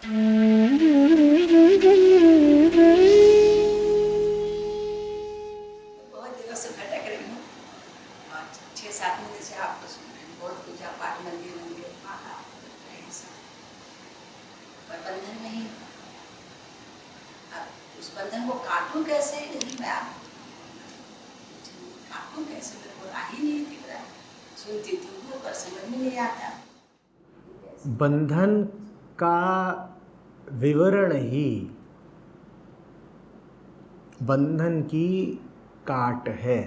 दिनों से भटक रही हूँ और 6-7 महीने से आपको सुन रही हूँ। बहुत पूजा पाठ मंदिर मंदिर पर बंधन नहीं। अब उस बंधन को काटूं कैसे? यही मैं काटूं कैसे? मेरे को राह ही नहीं दिख रहा है। सुनती तो हूँ पर समझ में नहीं आता। बंधन का विवरण ही बंधन की काट है।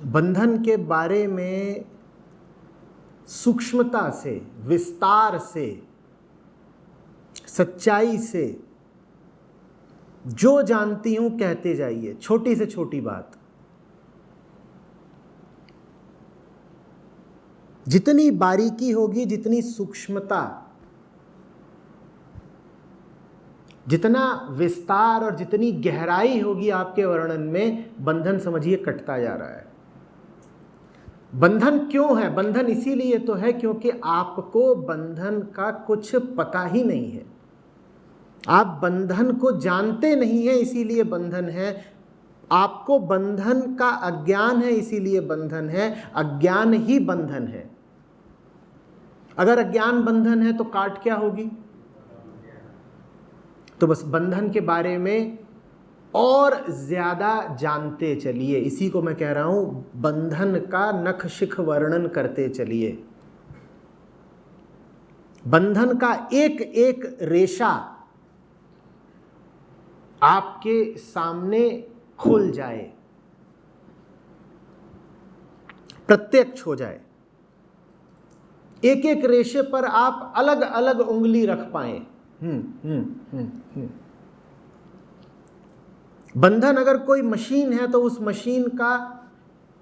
बंधन के बारे में सूक्ष्मता से, विस्तार से, सच्चाई से जो जानती हूं कहते जाइए, छोटी से छोटी बात। जितनी बारीकी होगी, जितनी सूक्ष्मता, जितना विस्तार और जितनी गहराई होगी आपके वर्णन में, बंधन समझिए कटता जा रहा है। बंधन क्यों है? बंधन इसीलिए तो है क्योंकि आपको बंधन का कुछ पता ही नहीं है। आप बंधन को जानते नहीं हैं, इसीलिए बंधन है। आपको बंधन का अज्ञान है, इसीलिए बंधन है। अज्ञान ही बंधन है। अगर अज्ञान बंधन है तो काट क्या होगी? तो बस बंधन के बारे में और ज्यादा जानते चलिए। इसी को मैं कह रहा हूं, बंधन का नख शिख वर्णन करते चलिए। बंधन का एक एक रेशा आपके सामने खुल जाए, प्रत्यक्ष हो जाए। एक एक रेशे पर आप अलग अलग उंगली रख पाएं। बंधन अगर कोई मशीन है तो उस मशीन का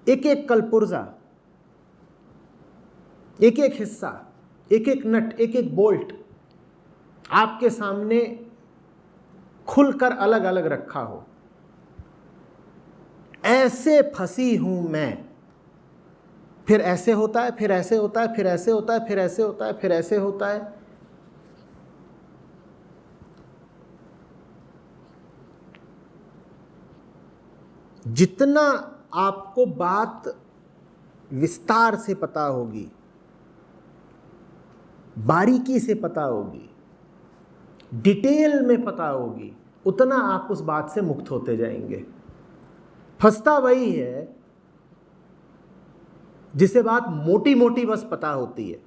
एक एक कलपुर्जा, एक एक हिस्सा, एक एक नट, एक एक बोल्ट आपके सामने खुलकर अलग अलग रखा हो। ऐसे फंसी हूं मैं। फिर ऐसे होता है, फिर ऐसे होता है, फिर ऐसे होता है, फिर ऐसे होता है, फिर ऐसे होता है। जितना आपको बात विस्तार से पता होगी, बारीकी से पता होगी, डिटेल में पता होगी, उतना आप उस बात से मुक्त होते जाएंगे। फंसता वही है जिसे बात मोटी मोटी बस पता होती है।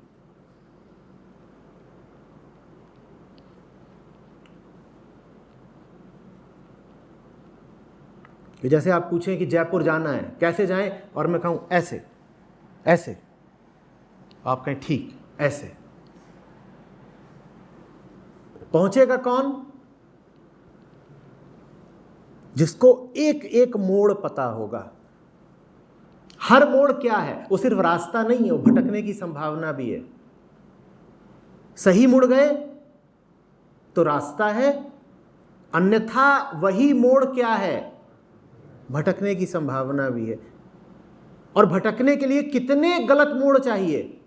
जैसे आप पूछें कि जयपुर जाना है, कैसे जाएं, और मैं कहूं ऐसे ऐसे, आप कहें ठीक ऐसे। पहुंचेगा कौन? जिसको एक एक मोड़ पता होगा। हर मोड़ क्या है? वो सिर्फ रास्ता नहीं है, वो भटकने की संभावना भी है। सही मुड़ गए तो रास्ता है, अन्यथा वही मोड़ क्या है? भटकने की संभावना भी है। और भटकने के लिए कितने गलत मोड़ चाहिए?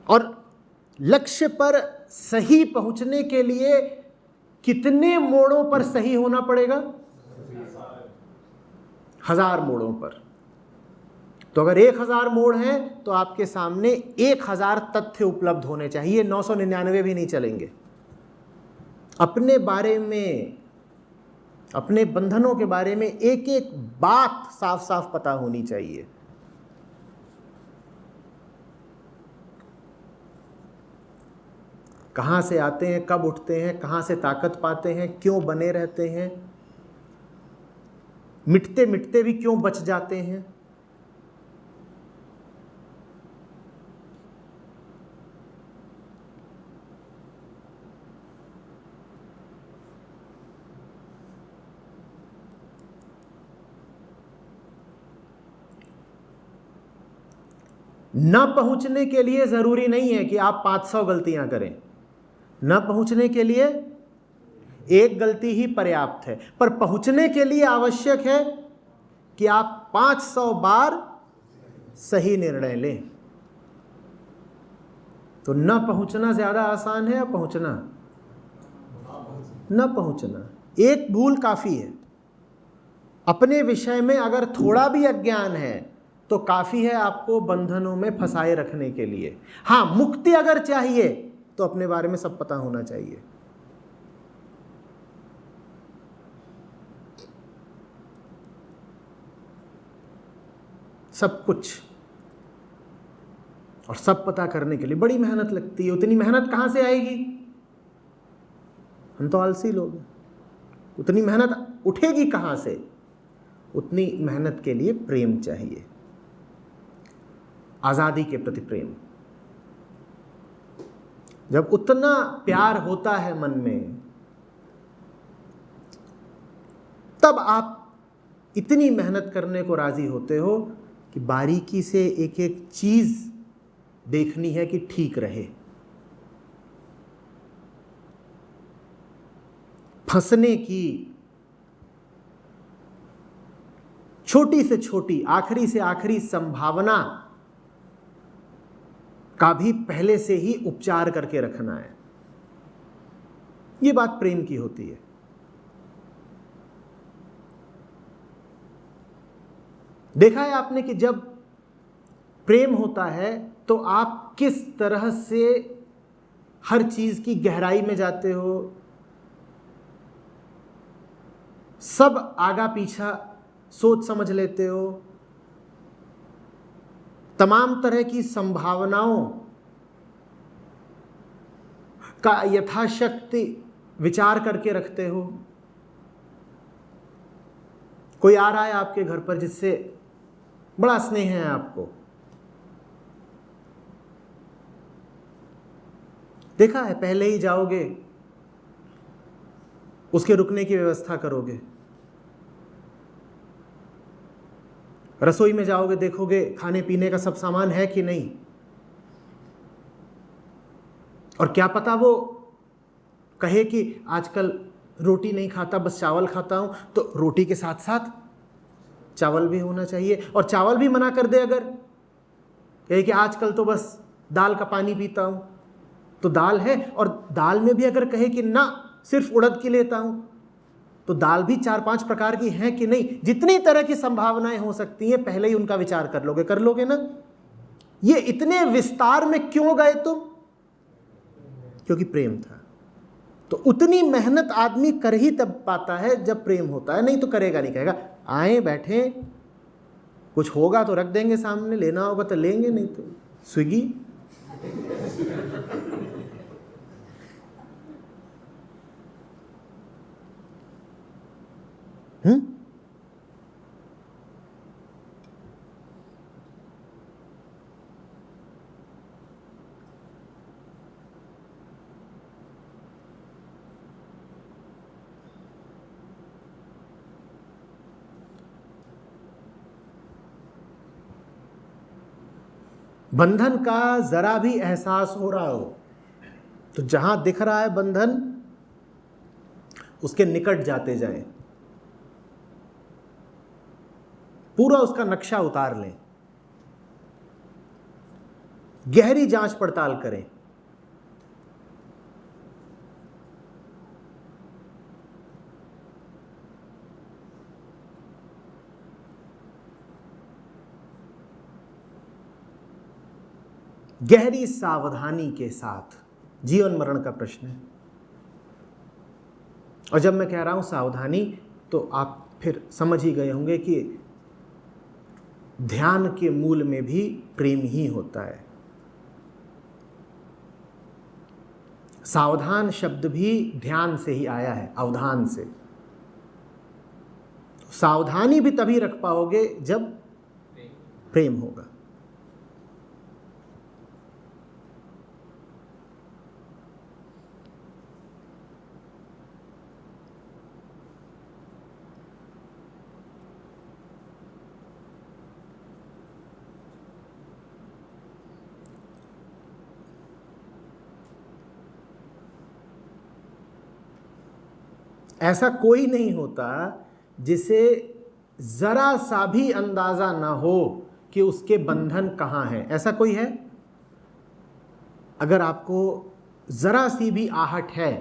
और लक्ष्य पर सही पहुंचने के लिए कितने मोड़ों पर सही होना पड़ेगा? 1000 मोड़ों पर। तो अगर 1000 मोड़ हैं तो आपके सामने 1000 तथ्य उपलब्ध होने चाहिए, 999 भी नहीं चलेंगे। अपने बारे में, अपने बंधनों के बारे में एक एक बात साफ साफ पता होनी चाहिए। कहां से आते हैं, कब उठते हैं, कहां से ताकत पाते हैं, क्यों बने रहते हैं, मिटते मिटते भी क्यों बच जाते हैं। न पहुंचने के लिए जरूरी नहीं है कि आप 500 गलतियां करें। न पहुंचने के लिए एक गलती ही पर्याप्त है, पर पहुंचने के लिए आवश्यक है कि आप 500 बार सही निर्णय लें। तो न पहुंचना ज्यादा आसान है या पहुंचना? न पहुंचना। एक भूल काफी है। अपने विषय में अगर थोड़ा भी अज्ञान है तो काफी है आपको बंधनों में फंसाए रखने के लिए। हां, मुक्ति अगर चाहिए तो अपने बारे में सब पता होना चाहिए। सब कुछ, और सब पता करने के लिए बड़ी मेहनत लगती है। उतनी मेहनत कहां से आएगी? हम तो आलसी लोग हैं। उतनी मेहनत उठेगी कहां से? उतनी मेहनत के लिए प्रेम चाहिए, आजादी के प्रति प्रेम। जब उतना प्यार होता है मन में, तब आप इतनी मेहनत करने को राजी होते हो कि बारीकी से एक एक चीज देखनी है कि ठीक रहे। फंसने की छोटी से छोटी, आखिरी से आखिरी संभावना का भी पहले से ही उपचार करके रखना है। यह बात प्रेम की होती है। देखा है आपने कि जब प्रेम होता है तो आप किस तरह से हर चीज की गहराई में जाते हो, सब आगा पीछा सोच समझ लेते हो, तमाम तरह की संभावनाओं का यथाशक्ति विचार करके रखते हो। कोई आ रहा है आपके घर पर जिससे बड़ा स्नेह है आपको, देखा है, पहले ही जाओगे, उसके रुकने की व्यवस्था करोगे। रसोई में जाओगे, देखोगे खाने पीने का सब सामान है कि नहीं। और क्या पता वो कहे कि आजकल रोटी नहीं खाता, बस चावल खाता हूं, तो रोटी के साथ साथ चावल भी होना चाहिए। और चावल भी मना कर दे, अगर कहे कि आजकल तो बस दाल का पानी पीता हूं, तो दाल है। और दाल में भी अगर कहे कि ना सिर्फ उड़द की लेता हूं, तो दाल भी 4-5 प्रकार की हैं कि नहीं। जितनी तरह की संभावनाएं हो सकती हैं, पहले ही उनका विचार कर लोगे ना। ये इतने विस्तार में क्यों गए तुम? क्योंकि प्रेम था। तो उतनी मेहनत आदमी कर ही तब पाता है जब प्रेम होता है, नहीं तो करेगा नहीं। कहेगा आए बैठे, कुछ होगा तो रख देंगे सामने, लेना होगा तो लेंगे, नहीं तो स्विगी। बंधन का जरा भी एहसास हो रहा हो तो जहां दिख रहा है बंधन, उसके निकट जाते जाएं, पूरा उसका नक्शा उतार लें, गहरी जांच पड़ताल करें। गहरी सावधानी के साथ। जीवन मरण का प्रश्न है। और जब मैं कह रहा हूं सावधानी, तो आप फिर समझ ही गए होंगे कि ध्यान के मूल में भी प्रेम ही होता है। सावधान शब्द भी ध्यान से ही आया है, अवधान से। सावधानी भी तभी रख पाओगे जब प्रेम होगा। ऐसा कोई नहीं होता जिसे जरा सा भी अंदाजा ना हो कि उसके बंधन कहां है। ऐसा कोई है? अगर आपको ज़रा सी भी आहट है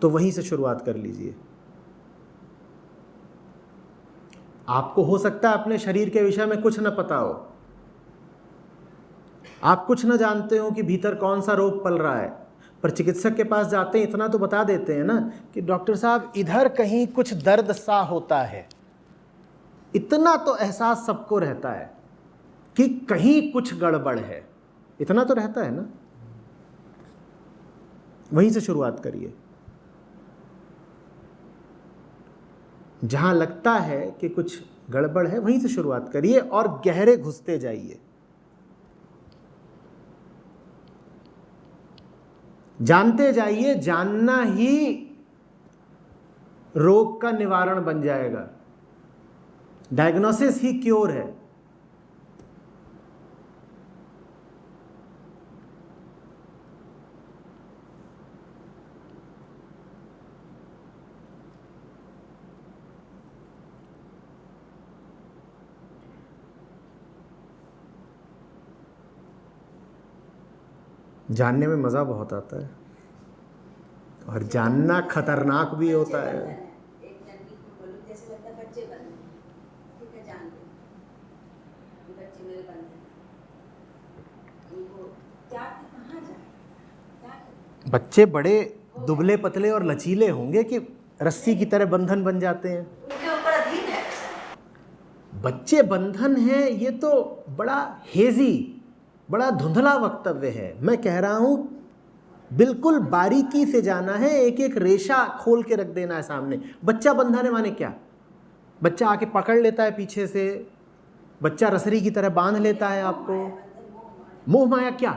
तो वहीं से शुरुआत कर लीजिए। आपको हो सकता है अपने शरीर के विषय में कुछ न पता हो, आप कुछ न जानते हो कि भीतर कौन सा रोग पल रहा है, पर चिकित्सक के पास जाते हैं इतना तो बता देते हैं ना कि डॉक्टर साहब इधर कहीं कुछ दर्द सा होता है। इतना तो एहसास सबको रहता है कि कहीं कुछ गड़बड़ है, इतना तो रहता है ना। वहीं से शुरुआत करिए। जहां लगता है कि कुछ गड़बड़ है वहीं से शुरुआत करिए और गहरे घुसते जाइए। जानते जाइए, जानना ही रोग का निवारण बन जाएगा। डायग्नोसिस ही क्योर है। जानने में मज़ा बहुत आता है और जानना खतरनाक भी होता है। एक लड़की को बोलूं जैसे लगता है बच्चे बन गए, ठीक है, जान गए बच्चे मेरे बन गए, उनको त्याग के कहाँ जाए? बच्चे बड़े दुबले पतले और लचीले होंगे कि रस्सी की तरह बंधन बन जाते हैं। उनके ऊपर अधीन है। बच्चे बंधन है, ये तो बड़ा हेजी, बड़ा धुंधला वक्तव्य है। मैं कह रहा हूं बिल्कुल बारीकी से जाना है, एक एक रेशा खोल के रख देना है सामने। बच्चा बंधन है माने क्या? बच्चा आके पकड़ लेता है पीछे से, बच्चा रसरी की तरह बांध लेता है आपको। मोह माया क्या?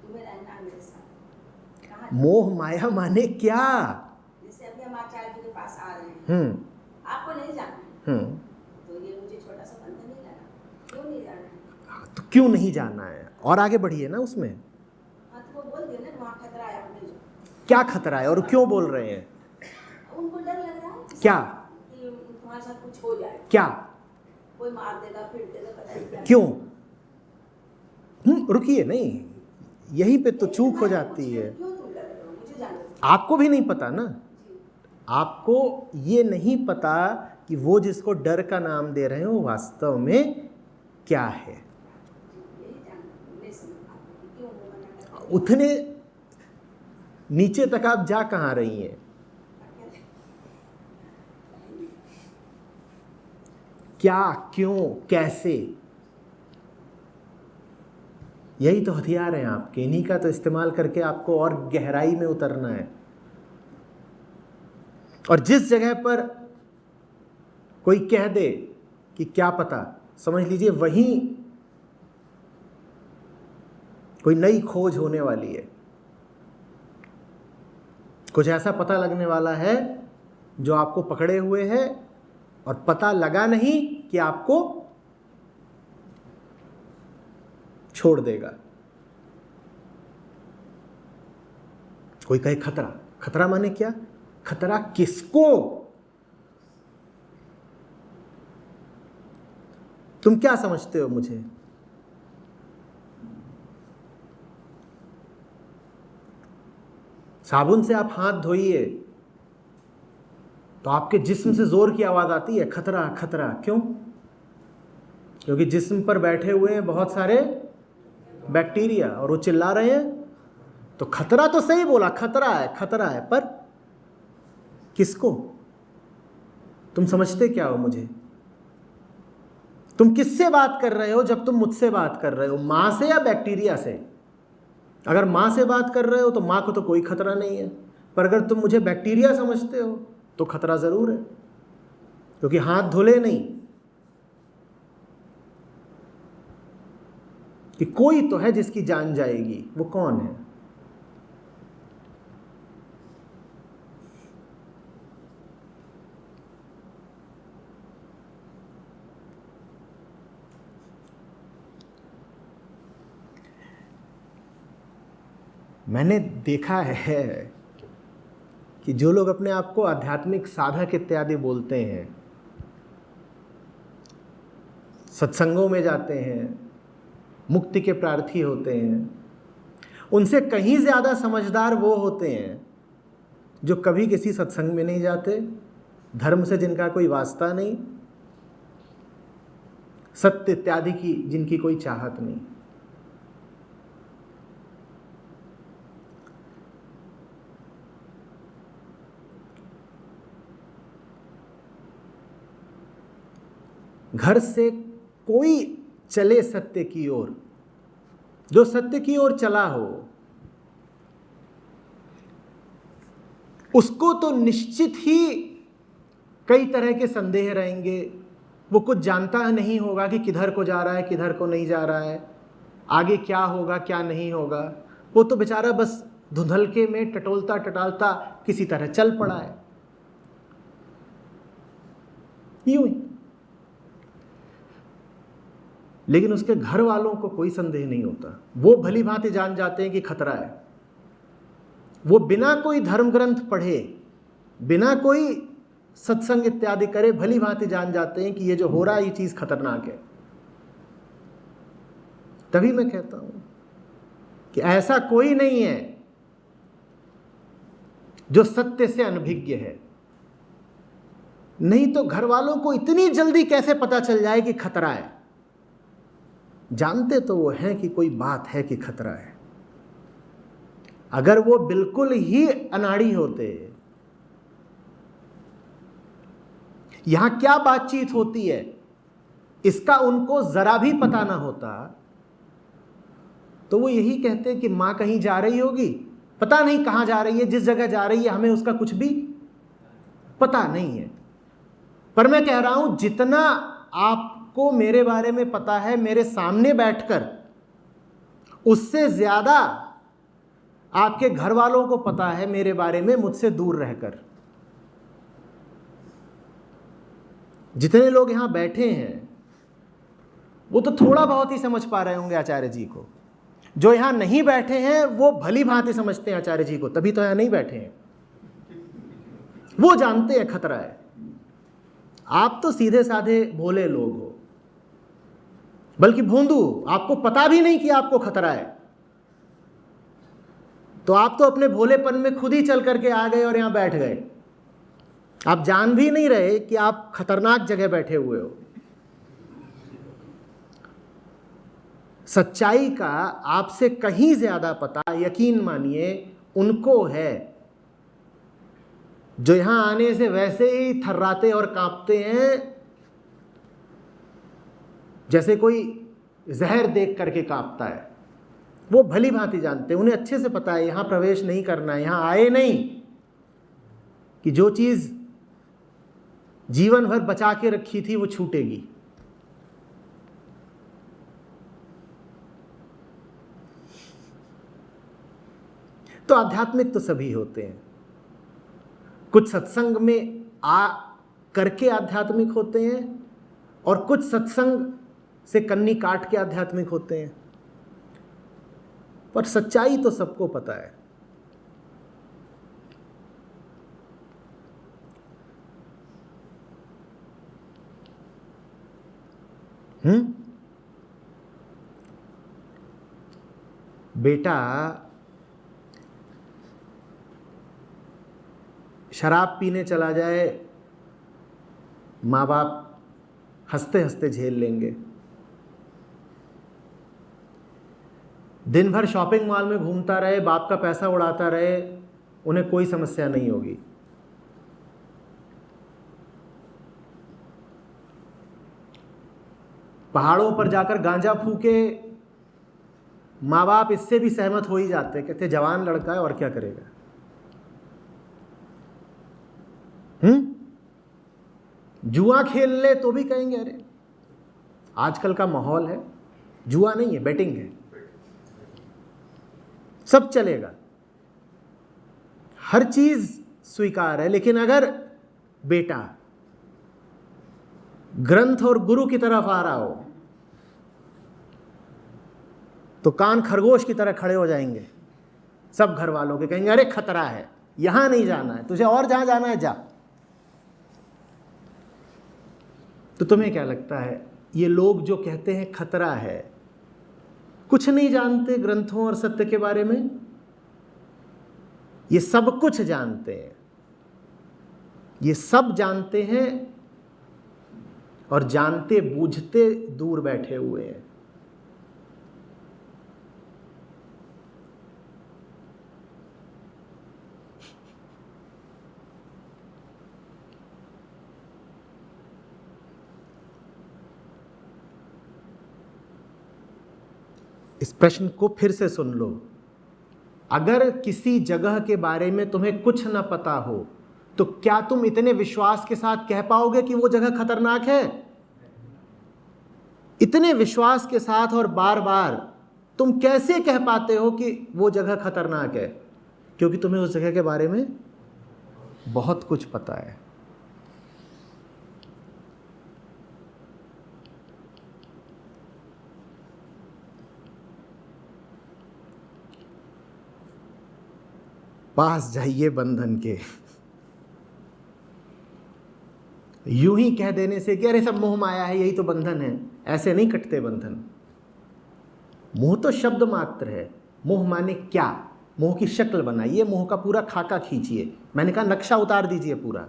तुम्हें रहना मेरे साथ। मोह माया माने क्या? जैसे अभी हम आचार्य जी के पास आ रहे हैं, आपको नहीं जाना है, तो ये मुझे छोटा सा बंधन नहीं लगा। क्यों नहीं जाना है? तो क्यों नहीं जाना है? और आगे बढ़िए ना उसमें। हाँ, तो वो बोल दिया ना, वहाँ खतरा है, आप नहीं जाओ। क्या खतरा है और क्यों बोल रहे हैं? उनको डर लग रहा है क्या? कि तुम्हारे साथ कुछ हो जाए, क्या? कोई मार देगा, पीट देगा, पता नहीं क्या। क्यों? रुकिए, नहीं, यहीं पे तो चूक हो जाती है। क्यों तुम डर रहे हो? मुझे जानना है। आपको भी नहीं पता ना, आपको ये नहीं पता कि वो जिसको डर का नाम दे रहे हैं वो वास्तव में क्या है। यही जानना, नहीं समझ पाते कि क्यों वो मना करते हैं। उतने नीचे तक आप जा कहाँ रही हैं? क्या, क्यों, कैसे? यही तो हथियार हैं आपके, इन्हीं का तो इस्तेमाल करके आपको और गहराई में उतरना है। और जिस जगह पर कोई कह दे कि क्या पता, समझ लीजिए वहीं कोई नई खोज होने वाली है। कुछ ऐसा पता लगने वाला है जो आपको पकड़े हुए है और पता लगा नहीं कि आपको छोड़ देगा। कोई कहे खतरा, खतरा माने क्या? खतरा किसको? तुम क्या समझते हो मुझे? साबुन से आप हाथ धोइए तो आपके जिस्म से जोर की आवाज आती है, खतरा खतरा। क्यों? क्योंकि जिस्म पर बैठे हुए हैं बहुत सारे बैक्टीरिया और वो चिल्ला रहे हैं। तो खतरा तो सही बोला, खतरा है, पर किसको? तुम समझते क्या हो मुझे? तुम किससे बात कर रहे हो जब तुम मुझसे बात कर रहे हो? मां से या बैक्टीरिया से? अगर मां से बात कर रहे हो तो मां को तो कोई खतरा नहीं है, पर अगर तुम मुझे बैक्टीरिया समझते हो तो खतरा जरूर है, क्योंकि हाथ धुले नहीं कि कोई तो है जिसकी जान जाएगी। वो कौन है? मैंने देखा है कि जो लोग अपने आप को आध्यात्मिक साधक इत्यादि बोलते हैं, सत्संगों में जाते हैं, मुक्ति के प्रार्थी होते हैं। उनसे कहीं ज़्यादा समझदार वो होते हैं जो कभी किसी सत्संग में नहीं जाते, धर्म से जिनका कोई वास्ता नहीं, सत्य इत्यादि की जिनकी कोई चाहत नहीं। घर से कोई चले सत्य की ओर, जो सत्य की ओर चला हो, उसको तो निश्चित ही कई तरह के संदेह रहेंगे। वो कुछ जानता नहीं होगा कि किधर को जा रहा है, किधर को नहीं जा रहा है, आगे क्या होगा क्या नहीं होगा। वो तो बेचारा बस धुंधलके में टटोलता टटालता किसी तरह चल पड़ा है, यूं ही। लेकिन उसके घर वालों को कोई संदेह नहीं होता। वो भली भांति जान जाते हैं कि खतरा है। वो बिना कोई धर्म ग्रंथ पढ़े, बिना कोई सत्संग इत्यादि करे, भली भांति जान जाते हैं कि ये जो हो रहा है ये चीज खतरनाक है। तभी मैं कहता हूं कि ऐसा कोई नहीं है जो सत्य से अनभिज्ञ है। नहीं तो घर वालों को इतनी जल्दी कैसे पता चल जाए कि खतरा है। जानते तो वो हैं कि कोई बात है कि खतरा है। अगर वो बिल्कुल ही अनाड़ी होते, यहां क्या बातचीत होती है इसका उनको जरा भी पता ना होता, तो वो यही कहते कि मां कहीं जा रही होगी, पता नहीं कहां जा रही है, जिस जगह जा रही है हमें उसका कुछ भी पता नहीं है। पर मैं कह रहा हूं जितना आपको मेरे बारे में पता है मेरे सामने बैठकर, उससे ज्यादा आपके घर वालों को पता है मेरे बारे में मुझसे दूर रहकर। जितने लोग यहां बैठे हैं वो तो थोड़ा बहुत ही समझ पा रहे होंगे आचार्य जी को। जो यहां नहीं बैठे हैं वो भली भांति समझते हैं आचार्य जी को, तभी तो यहां नहीं बैठे हैं। वो जानते हैं खतरा है। आप तो सीधे साधे भोले लोग हो, बल्कि भोंदू, आपको पता भी नहीं कि आपको खतरा है। तो आप तो अपने भोलेपन में खुद ही चल करके आ गए और यहां बैठ गए। आप जान भी नहीं रहे कि आप खतरनाक जगह बैठे हुए हो। सच्चाई का आपसे कहीं ज्यादा पता, यकीन मानिए, उनको है जो यहां आने से वैसे ही थर्राते और कांपते हैं जैसे कोई जहर देख करके कांपता है। वो भली भांति जानते हैं, उन्हें अच्छे से पता है यहां प्रवेश नहीं करना है। यहां आए नहीं कि जो चीज जीवन भर बचा के रखी थी वो छूटेगी। तो आध्यात्मिक तो सभी होते हैं। कुछ सत्संग में आ करके आध्यात्मिक होते हैं और कुछ सत्संग से कन्नी काट के आध्यात्मिक होते हैं। पर सच्चाई तो सबको पता है। बेटा शराब पीने चला जाए, माँ बाप हंसते हंसते झेल लेंगे। दिन भर शॉपिंग मॉल में घूमता रहे, बाप का पैसा उड़ाता रहे, उन्हें कोई समस्या नहीं होगी। पहाड़ों पर जाकर गांजा फूके, माँ बाप इससे भी सहमत हो ही जाते, कहते जवान लड़का है और क्या करेगा। जुआ खेल ले तो भी कहेंगे अरे आजकल का माहौल है, जुआ नहीं है, बेटिंग है, सब चलेगा, हर चीज स्वीकार है। लेकिन अगर बेटा ग्रंथ और गुरु की तरफ आ रहा हो तो कान खरगोश की तरह खड़े हो जाएंगे सब घर वालों के, कहेंगे अरे खतरा है, यहां नहीं जाना है, तुझे और जहां जाना है जा। तो तुम्हें क्या लगता है ये लोग जो कहते हैं खतरा है, कुछ नहीं जानते ग्रंथों और सत्य के बारे में, ये सब कुछ जानते हैं, ये सब जानते हैं और जानते बूझते दूर बैठे हुए हैं। इस प्रश्न को फिर से सुन लो। अगर किसी जगह के बारे में तुम्हें कुछ न पता हो तो क्या तुम इतने विश्वास के साथ कह पाओगे कि वो जगह खतरनाक है? इतने विश्वास के साथ और बार बार तुम कैसे कह पाते हो कि वो जगह खतरनाक है? क्योंकि तुम्हें उस जगह के बारे में बहुत कुछ पता है। पास जाइए बंधन के। यूं ही कह देने से कि अरे सब मोह माया है, यही तो बंधन है, ऐसे नहीं कटते बंधन। मोह तो शब्द मात्र है। मोह माने क्या? मोह की शक्ल बनाइए, मोह का पूरा खाका खींचिए। मैंने कहा नक्शा उतार दीजिए पूरा।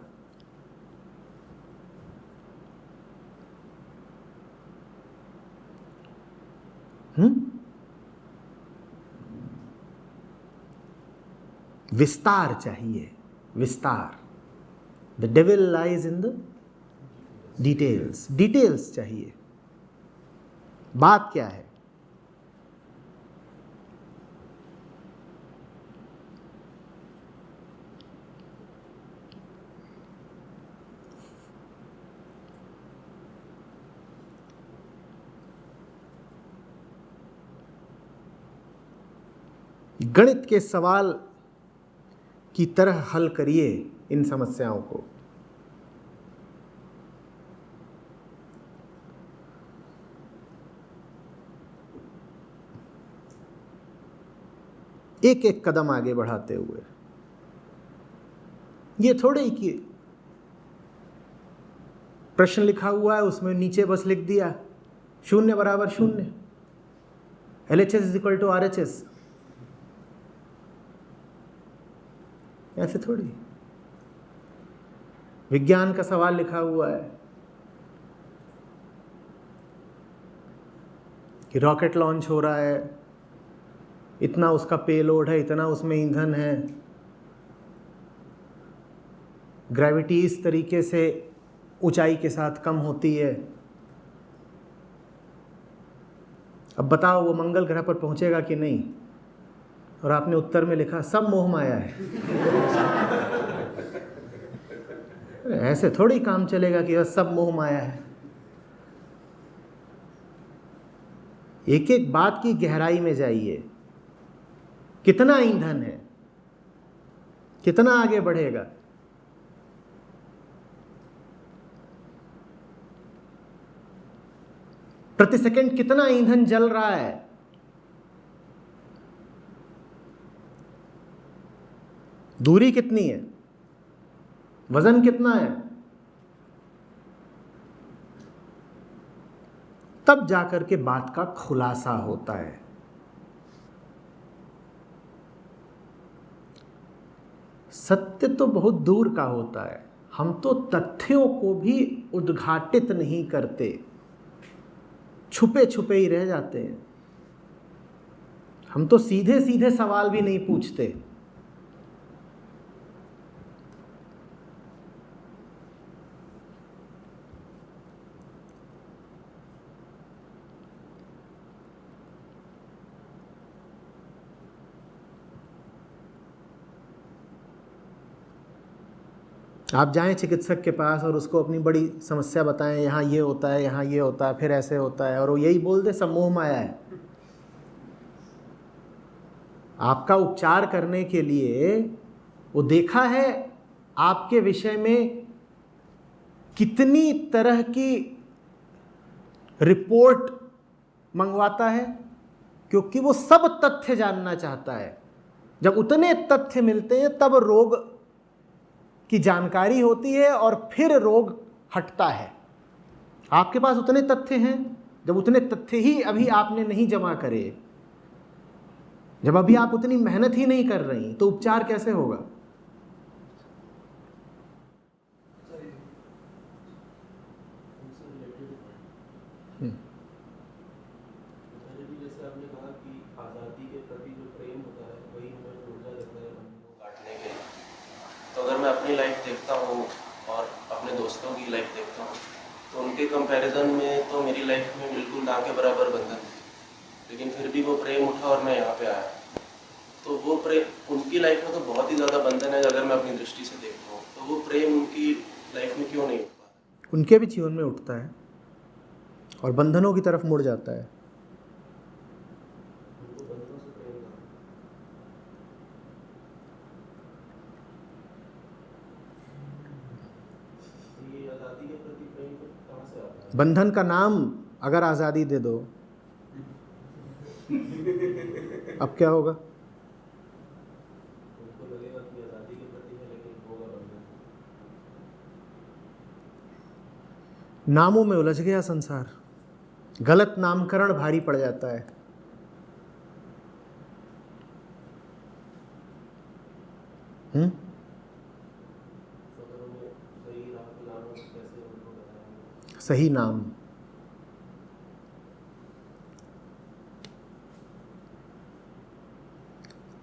विस्तार चाहिए, विस्तार। The devil lies in the details. Details चाहिए। बात क्या है? गणित के सवाल की तरह हल करिए इन समस्याओं को। एक एक कदम आगे बढ़ाते हुए। ये थोड़े ही कि प्रश्न लिखा हुआ है उसमें नीचे बस लिख दिया 0 बराबर 0, LHS is equal to RHS। ऐसे थोड़ी। विज्ञान का सवाल लिखा हुआ है कि रॉकेट लॉन्च हो रहा है, इतना उसका पेलोड है, इतना उसमें ईंधन है, ग्रेविटी इस तरीके से ऊंचाई के साथ कम होती है। अब बताओ वो मंगल ग्रह पर पहुंचेगा कि नहीं? और आपने उत्तर में लिखा सब मोह माया है। ऐसे थोड़ी काम चलेगा कि बस सब मोह माया है। एक एक बात की गहराई में जाइए। कितना ईंधन है, कितना आगे बढ़ेगा? प्रति सेकंड कितना ईंधन जल रहा है? दूरी कितनी है? वजन कितना है? तब जाकर के बात का खुलासा होता है। सत्य तो बहुत दूर का होता है। हम तो तथ्यों को भी उद्घाटित नहीं करते, छुपे छुपे ही रह जाते हैं। हम तो सीधे सीधे सवाल भी नहीं पूछते। आप जाएं चिकित्सक के पास और उसको अपनी बड़ी समस्या बताएं, यहाँ ये होता है, यहाँ ये होता है, फिर ऐसे होता है, और वो यही बोल दे सब मोह माया है। आपका उपचार करने के लिए वो देखा है आपके विषय में कितनी तरह की रिपोर्ट मंगवाता है, क्योंकि वो सब तथ्य जानना चाहता है। जब उतने तथ्य मिलते हैं तब रोग की जानकारी होती है और फिर रोग हटता है। आपके पास उतने तथ्य हैं, जब उतने तथ्य ही अभी आपने नहीं जमा करे जब अभी आप उतनी मेहनत ही नहीं कर रही तो उपचार कैसे होगा? जैसे आपने कहा कि आज़ादी के प्रति जो प्रेम होता है वही हमें ऊर्जा देता है बंधन को काटने के लिए। तो अगर मैं अपनी लाइफ देखता हूँ और अपने दोस्तों की लाइफ देखता हूँ तो उनके कंपैरिजन में तो मेरी लाइफ में बिल्कुल ना के बराबर बंधन थे, लेकिन फिर भी वो प्रेम उठा और मैं यहाँ पे आया। तो वो प्रेम उनकी लाइफ में तो बहुत ही ज़्यादा बंधन है अगर मैं अपनी दृष्टि से देखता हूँ, तो वो प्रेम उनकी लाइफ में क्यों नहीं उठ पाता? उनके भी जीवन में उठता है और बंधनों की तरफ मुड़ जाता है। उनको बंधनों से प्रेम था। तो ये आज़ादी के प्रति प्रेम कहाँ से आता है? बंधन का नाम अगर आज़ादी दे दो अब क्या होगा? उनको लगेगा कि आज़ादी के प्रति है लेकिन होगा बंधन। नामों में उलझ गया संसार, गलत नामकरण भारी पड़ जाता है। सही नाम,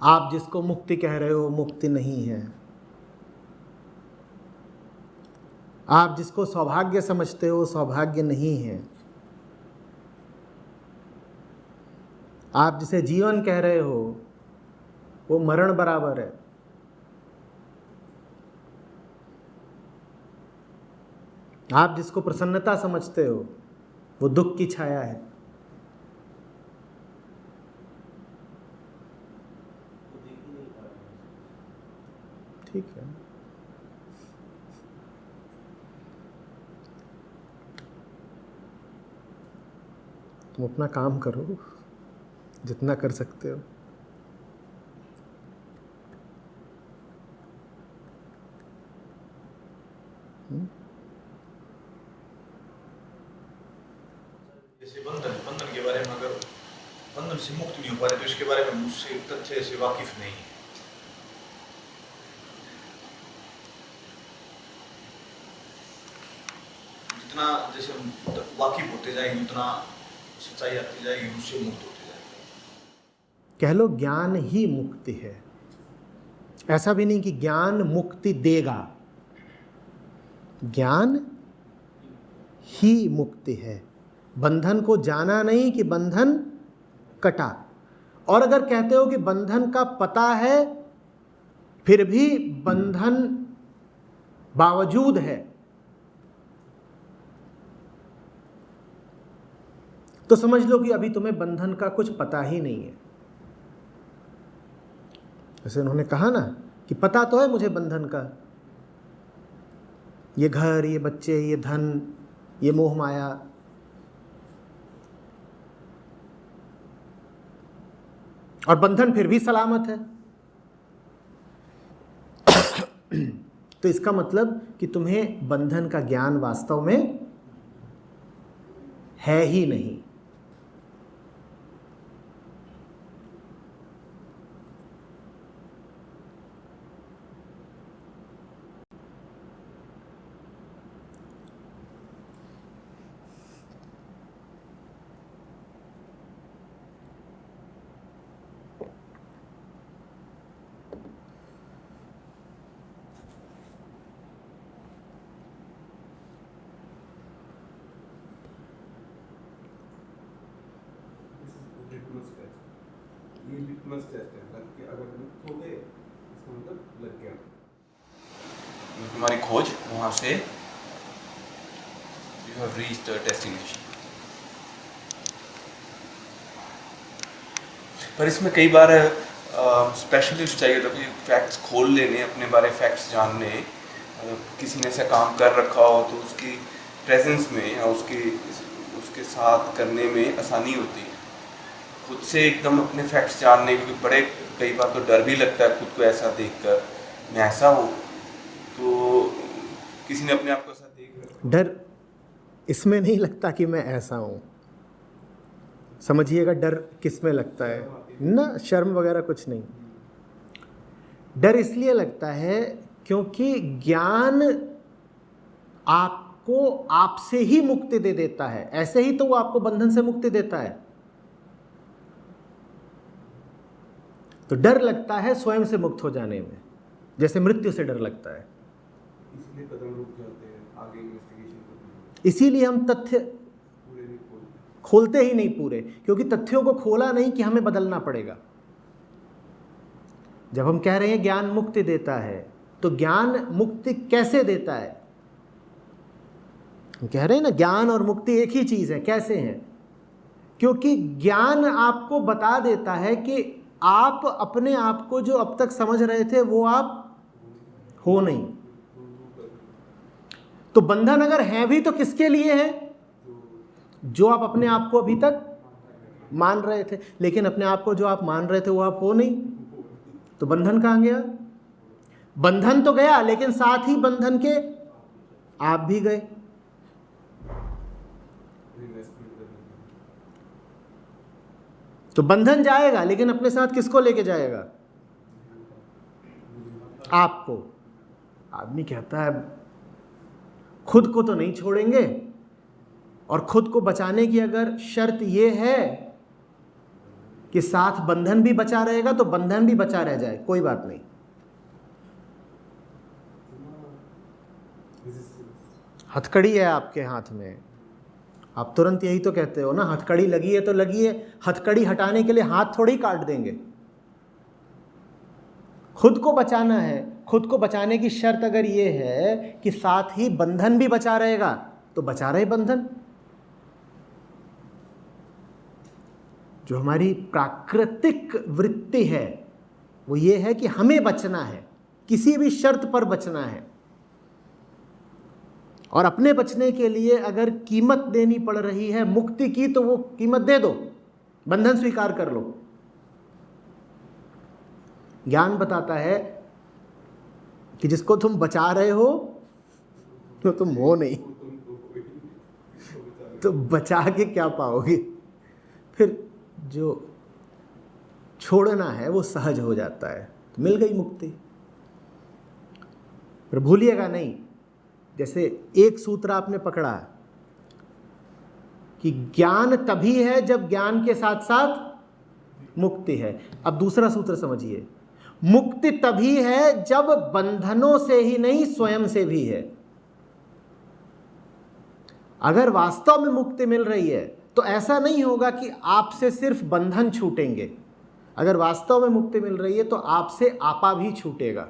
आप जिसको मुक्ति कह रहे हो मुक्ति नहीं है। आप जिसको सौभाग्य समझते हो सौभाग्य नहीं है। आप जिसे जीवन कह रहे हो वो मरण बराबर है। आप जिसको प्रसन्नता समझते हो वो दुख की छाया है। ठीक है, तुम अपना काम करो जितना कर सकते हो। जैसे बंधन के बारे में, अगर बंधन से मुक्त नहीं हो पा रहे तो इसके बारे में मुझसे तथ्य से वाकिफ नहीं है। जितना जैसे हम वाकिफ होते जाएंगे उतना सच्चाई आती जाएगी, उससे मुक्त होते जाएंगे। कह लो ज्ञान ही मुक्ति है। ऐसा भी नहीं कि ज्ञान मुक्ति देगा, ज्ञान ही मुक्ति है। बंधन को जाना नहीं कि बंधन कटा। और अगर कहते हो कि बंधन का पता है फिर भी बंधन बावजूद है, तो समझ लो कि अभी तुम्हें बंधन का कुछ पता ही नहीं है। जैसे उन्होंने कहा ना कि पता तो है मुझे बंधन का, ये घर, ये बच्चे, ये धन, ये मोह माया, और बंधन फिर भी सलामत है। तो इसका मतलब कि तुम्हें बंधन का ज्ञान वास्तव में है ही नहीं। ये लिटमस टेस्ट है कि अगर मुक्त हो गए इसका मतलब लग गया। हमारी खोज वहाँ से you have reached the destination. पर इसमें कई बार स्पेशलिस्ट चाहिए होता है, फैक्ट्स खोल लेने, अपने बारे फैक्ट्स जानने। किसी ने ऐसा काम कर रखा हो तो उसकी प्रेजेंस में या उसके साथ करने में आसानी होती है। खुद से एकदम अपने फैक्ट्स जानने, क्योंकि बड़े कई बार तो डर भी लगता है खुद को ऐसा देखकर, मैं ऐसा हूँ। तो किसी ने अपने आप को ऐसा देख रखा, डर इसमें नहीं लगता कि मैं ऐसा हूँ, समझिएगा डर किस में लगता है ना, शर्म वगैरह कुछ नहीं। डर इसलिए लगता है क्योंकि ज्ञान आपको आपसे ही मुक्ति दे देता है, ऐसे ही तो वो आपको बंधन से मुक्ति देता है। तो डर लगता है स्वयं से मुक्त हो जाने में, जैसे मृत्यु से डर लगता है। इसलिए कदम रुक जाते हैं आगे इन्वेस्टिगेशन करने में। इसीलिए हम तथ्य पूरे नहीं खोलते। खोलते ही नहीं पूरे, क्योंकि तथ्यों को खोला नहीं कि हमें बदलना पड़ेगा। जब हम कह रहे हैं ज्ञान मुक्ति देता है, तो ज्ञान मुक्ति कैसे देता है? हम कह रहे हैं ना ज्ञान और मुक्ति एक ही चीज है। कैसे है? क्योंकि ज्ञान आपको बता देता है कि आप अपने आप को जो अब तक समझ रहे थे वो आप हो नहीं। तो बंधन अगर है भी तो किसके लिए है? जो आप अपने आप को अभी तक मान रहे थे, लेकिन अपने आप को जो आप मान रहे थे वो आप हो नहीं, तो बंधन कहाँ गया? बंधन तो गया, लेकिन साथ ही बंधन के आप भी गए। तो बंधन जाएगा, लेकिन अपने साथ किसको लेके जाएगा? आपको। आदमी कहता है खुद को तो नहीं छोड़ेंगे, और खुद को बचाने की अगर शर्त यह है कि साथ बंधन भी बचा रहेगा तो बंधन भी बचा रह जाए, कोई बात नहीं। हथकड़ी है आपके हाथ में, आप तुरंत यही तो कहते हो ना, हथकड़ी लगी है तो लगी है। हथकड़ी हटाने के लिए हाथ थोड़ी काट देंगे। खुद को बचाना है, खुद को बचाने की शर्त अगर ये है कि साथ ही बंधन भी बचा रहेगा, तो बचा रहे बंधन। जो हमारी प्राकृतिक वृत्ति है वो ये है कि हमें बचना है, किसी भी शर्त पर बचना है, और अपने बचने के लिए अगर कीमत देनी पड़ रही है मुक्ति की, तो वो कीमत दे दो, बंधन स्वीकार कर लो। ज्ञान बताता है कि जिसको तुम बचा रहे हो तो तुम हो नहीं, तो बचा के क्या पाओगे? फिर जो छोड़ना है वो सहज हो जाता है, तो मिल गई मुक्ति। पर भूलिएगा नहीं, जैसे एक सूत्र आपने पकड़ा कि ज्ञान तभी है जब ज्ञान के साथ साथ मुक्ति है। अब दूसरा सूत्र समझिए, मुक्ति तभी है जब बंधनों से ही नहीं स्वयं से भी है। अगर वास्तव में मुक्ति मिल रही है तो ऐसा नहीं होगा कि आपसे सिर्फ बंधन छूटेंगे। अगर वास्तव में मुक्ति मिल रही है तो आपसे आपा भी छूटेगा।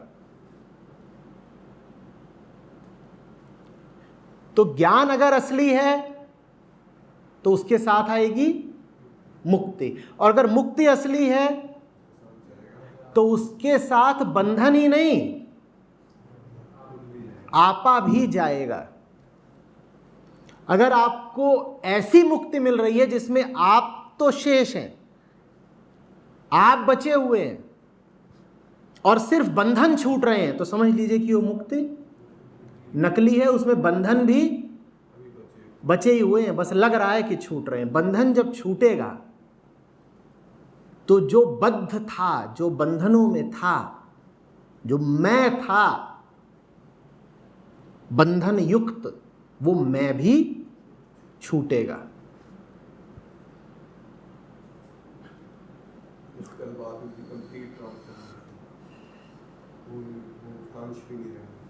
तो ज्ञान अगर असली है तो उसके साथ आएगी मुक्ति, और अगर मुक्ति असली है तो उसके साथ बंधन ही नहीं आपा भी जाएगा। अगर आपको ऐसी मुक्ति मिल रही है जिसमें आप तो शेष हैं, आप बचे हुए हैं और सिर्फ बंधन छूट रहे हैं, तो समझ लीजिए कि वो मुक्ति नकली है, उसमें बंधन भी बचे ही हुए हैं, बस लग रहा है कि छूट रहे हैं। बंधन जब छूटेगा तो जो बद्ध था, जो बंधनों में था, जो मैं था बंधन युक्त, वो मैं भी छूटेगा। इसके बाद कंप्लीट ट्रांसफॉर्मेशन, वो कांच भी नहीं रहेगा।